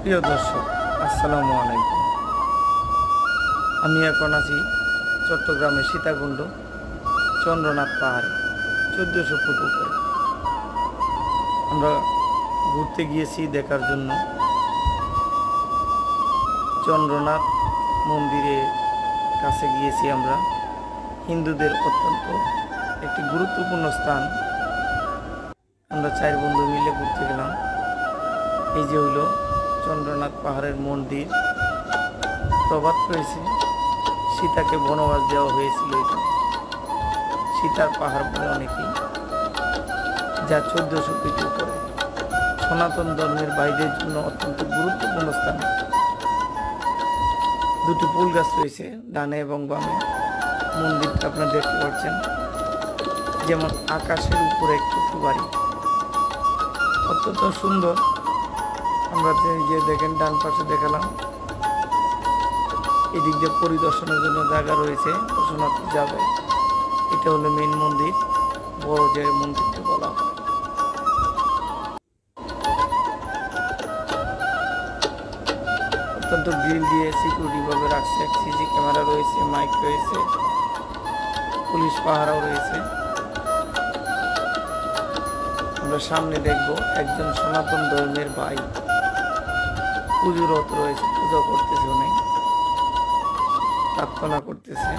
প্রিয় দর্শক, আসসালামু আলাইকুম। আমি এখন আছি চট্টগ্রামের সীতাকুণ্ড চন্দ্রনাথ পাহাড়ে, 1400 ফুট উপরে। আমরা ঘুরতে গিয়েছি দেখার জন্য। চন্দ্রনাথ মন্দিরের কাছে গিয়েছি আমরা। হিন্দুদের অত্যন্ত একটি গুরুত্বপূর্ণ স্থান। আমরা 4 বন্ধু মিলে ঘুরতে গেলাম। এই যে হইল চন্দ্রনাথ পাহাড়ের মন্দির। প্রবাদ রয়েছে, সীতাকে বনবাস দেওয়া হয়েছিল এটা সীতার পাহাড় বলে অনেকেই, যা 1400 ফিট উপরে। সনাতন ধর্মের বাইরের জন্য অত্যন্ত গুরুত্বপূর্ণ স্থান। দুটি ফুল গাছ রয়েছে ডানে এবং বামে। মন্দিরটা আপনারা দেখতে পাচ্ছেন, যেমন আকাশের উপরে একটু বাড়ি, অত্যন্ত সুন্দর। আমরা যে দেখেন ডান পাশে দেখালাম, এদিক দিয়ে পরিদর্শনের জন্য জায়গা রয়েছে, দর্শনার্থী যাবে। এটা হলো মেইন মন্দির, বড় যে মন্দিরটা বলা হয়। অত্যন্ত গ্রিল দিয়ে সিকিউরিটি ভাবে রাখছে, সিসি ক্যামেরা রয়েছে, মাইক রয়েছে, পুলিশ পাহারাও রয়েছে। আমরা সামনে দেখব একজন সনাতন ধর্মের ভাই পুজোরত রয়েছে, পূজা করতেছে, অনেক প্রার্থনা করতেছে।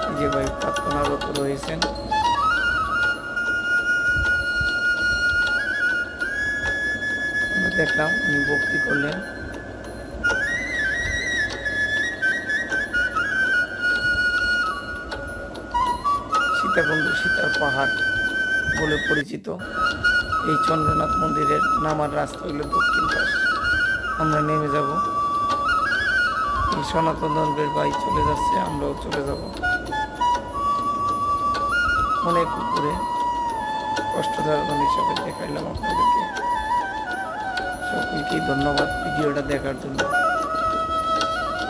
এই যে ভাই প্রার্থনারত রয়েছেন। আমরা দেখলাম উনি ভক্তি করলেন। সীতাকুণ্ড সীতার পাহাড় বলে পরিচিত এই চন্দ্রনাথ মন্দিরের নামার রাস্তা হইল দক্ষিণ পাশ। আমরা নেমে যাব। এই সনাতন ধর্মের ভাই চলে যাচ্ছে, আমরাও চলে যাব। অনেক উপরে কষ্টসাধন হিসাবে দেখাইলাম আপনাদেরকে। সকলকেই ধন্যবাদ ভিডিওটা দেখার জন্য।